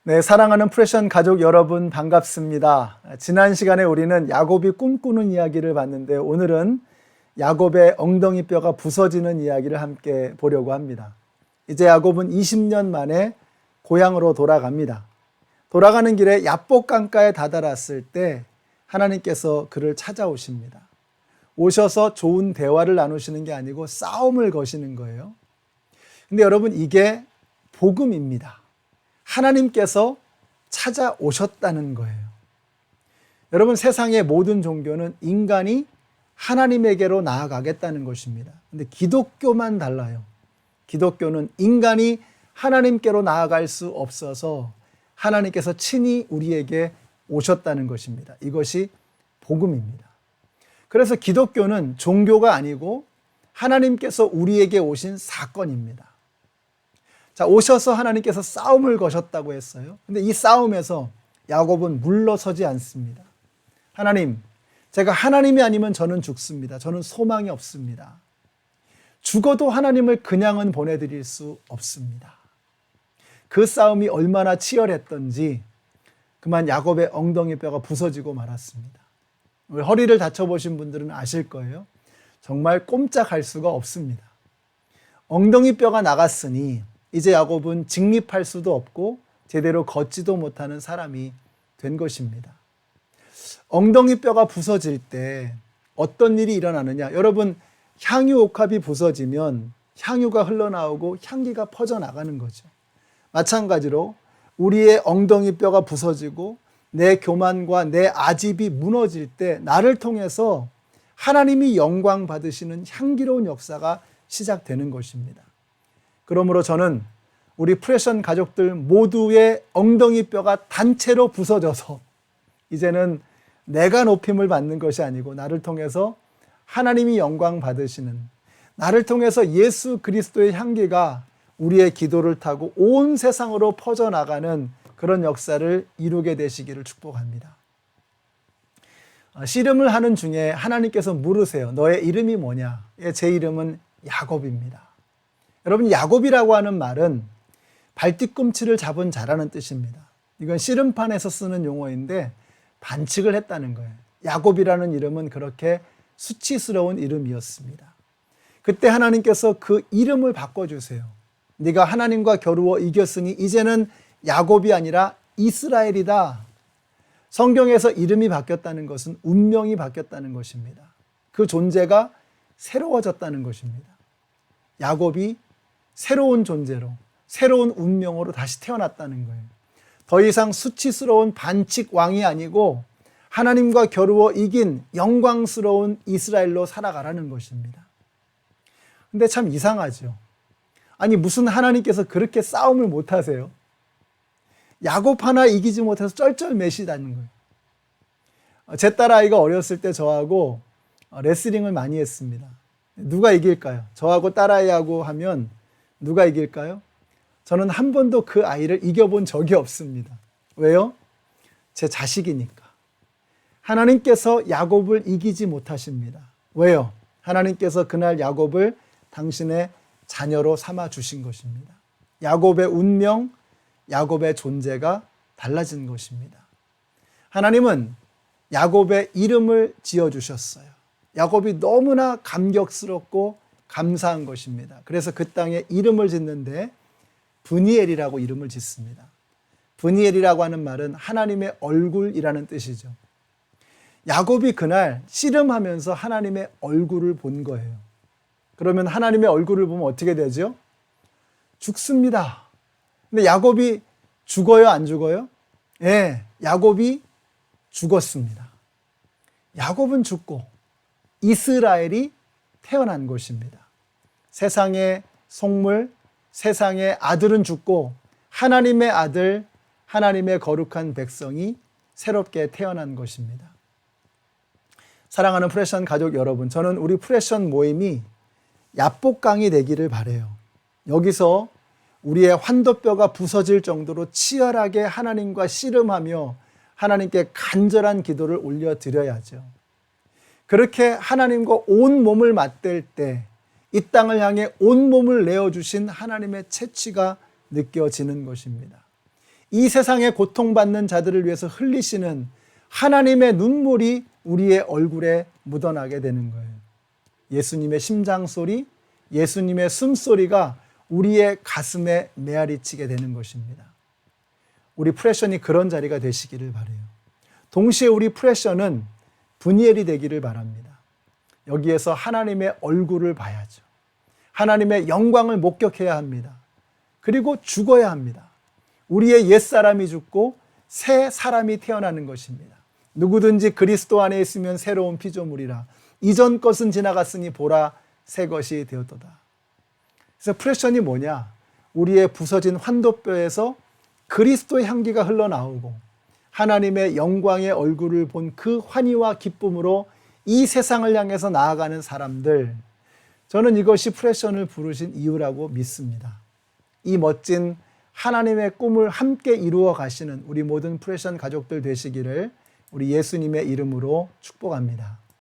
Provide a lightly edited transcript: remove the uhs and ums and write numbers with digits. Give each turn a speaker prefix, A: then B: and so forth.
A: 네, 사랑하는 프레션 가족 여러분 반갑습니다. 지난 시간에 우리는 야곱이 꿈꾸는 이야기를 봤는데 오늘은 야곱의 엉덩이 뼈가 부서지는 이야기를 함께 보려고 합니다. 이제 야곱은 20년 만에 고향으로 돌아갑니다. 돌아가는 길에 야복 강가에 다다랐을 때 하나님께서 그를 찾아오십니다. 오셔서 좋은 대화를 나누시는 게 아니고 싸움을 거시는 거예요. 근데 여러분, 이게 복음입니다. 하나님께서 찾아오셨다는 거예요. 여러분, 세상의 모든 종교는 인간이 하나님에게로 나아가겠다는 것입니다. 근데 기독교만 달라요. 기독교는 인간이 하나님께로 나아갈 수 없어서 하나님께서 친히 우리에게 오셨다는 것입니다. 이것이 복음입니다. 그래서 기독교는 종교가 아니고 하나님께서 우리에게 오신 사건입니다. 자, 오셔서 하나님께서 싸움을 거셨다고 했어요. 근데 이 싸움에서 야곱은 물러서지 않습니다. 하나님, 제가 하나님이 아니면 저는 죽습니다. 저는 소망이 없습니다. 죽어도 하나님을 그냥은 보내드릴 수 없습니다. 그 싸움이 얼마나 치열했던지 그만 야곱의 엉덩이 뼈가 부서지고 말았습니다. 허리를 다쳐보신 분들은 아실 거예요. 정말 꼼짝할 수가 없습니다. 엉덩이 뼈가 나갔으니 이제 야곱은 직립할 수도 없고 제대로 걷지도 못하는 사람이 된 것입니다. 엉덩이 뼈가 부서질 때 어떤 일이 일어나느냐? 여러분, 향유 옥합이 부서지면 향유가 흘러나오고 향기가 퍼져나가는 거죠. 마찬가지로 우리의 엉덩이 뼈가 부서지고 내 교만과 내 아집이 무너질 때 나를 통해서 하나님이 영광 받으시는 향기로운 역사가 시작되는 것입니다. 그러므로 저는 우리 프레션 가족들 모두의 엉덩이 뼈가 단체로 부서져서 이제는 내가 높임을 받는 것이 아니고 나를 통해서 하나님이 영광 받으시는, 나를 통해서 예수 그리스도의 향기가 우리의 기도를 타고 온 세상으로 퍼져나가는 그런 역사를 이루게 되시기를 축복합니다. 씨름을 하는 중에 하나님께서 물으세요. 너의 이름이 뭐냐? 제 이름은 야곱입니다. 여러분, 야곱이라고 하는 말은 발뒤꿈치를 잡은 자라는 뜻입니다. 이건 씨름판에서 쓰는 용어인데 반칙을 했다는 거예요. 야곱이라는 이름은 그렇게 수치스러운 이름이었습니다. 그때 하나님께서 그 이름을 바꿔주세요. 네가 하나님과 겨루어 이겼으니 이제는 야곱이 아니라 이스라엘이다. 성경에서 이름이 바뀌었다는 것은 운명이 바뀌었다는 것입니다. 그 존재가 새로워졌다는 것입니다. 야곱이 새로운 존재로, 새로운 운명으로 다시 태어났다는 거예요. 더 이상 수치스러운 반칙 왕이 아니고 하나님과 겨루어 이긴 영광스러운 이스라엘로 살아가라는 것입니다. 근데 참 이상하죠. 아니, 무슨 하나님께서 그렇게 싸움을 못하세요? 야곱 하나 이기지 못해서 쩔쩔매시다는 거예요. 제 딸아이가 어렸을 때 저하고 레슬링을 많이 했습니다. 누가 이길까요? 저하고 딸아이하고 하면 누가 이길까요? 저는 한 번도 그 아이를 이겨본 적이 없습니다. 왜요? 제 자식이니까. 하나님께서 야곱을 이기지 못하십니다. 왜요? 하나님께서 그날 야곱을 당신의 자녀로 삼아 주신 것입니다. 야곱의 운명, 야곱의 존재가 달라진 것입니다. 하나님은 야곱의 이름을 지어주셨어요. 야곱이 너무나 감격스럽고 감사한 것입니다. 그래서 그 땅에 이름을 짓는데 브니엘이라고 이름을 짓습니다. 브니엘이라고 하는 말은 하나님의 얼굴이라는 뜻이죠. 야곱이 그날 씨름하면서 하나님의 얼굴을 본 거예요. 그러면 하나님의 얼굴을 보면 어떻게 되죠? 죽습니다. 근데 야곱이 죽어요, 안 죽어요? 예, 야곱이 죽었습니다. 야곱은 죽고 이스라엘이 태어난 것입니다. 세상의 속물, 세상의 아들은 죽고 하나님의 아들, 하나님의 거룩한 백성이 새롭게 태어난 것입니다. 사랑하는 프레션 가족 여러분, 저는 우리 프레션 모임이 야복강이 되기를 바라요. 여기서 우리의 환도뼈가 부서질 정도로 치열하게 하나님과 씨름하며 하나님께 간절한 기도를 올려드려야죠. 그렇게 하나님과 온 몸을 맞댈 때 이 땅을 향해 온 몸을 내어주신 하나님의 채취가 느껴지는 것입니다. 이 세상에 고통받는 자들을 위해서 흘리시는 하나님의 눈물이 우리의 얼굴에 묻어나게 되는 거예요. 예수님의 심장소리, 예수님의 숨소리가 우리의 가슴에 메아리치게 되는 것입니다. 우리 프레션이 그런 자리가 되시기를 바라요. 동시에 우리 프레션은 분이엘이 되기를 바랍니다. 여기에서 하나님의 얼굴을 봐야죠. 하나님의 영광을 목격해야 합니다. 그리고 죽어야 합니다. 우리의 옛사람이 죽고 새 사람이 태어나는 것입니다. 누구든지 그리스도 안에 있으면 새로운 피조물이라. 이전 것은 지나갔으니 보라 새 것이 되었도다. 그래서 프레션이 뭐냐? 우리의 부서진 환도뼈에서 그리스도의 향기가 흘러나오고 하나님의 영광의 얼굴을 본 그 환희와 기쁨으로 이 세상을 향해서 나아가는 사람들, 저는 이것이 프레션을 부르신 이유라고 믿습니다. 이 멋진 하나님의 꿈을 함께 이루어 가시는 우리 모든 프레션 가족들 되시기를 우리 예수님의 이름으로 축복합니다.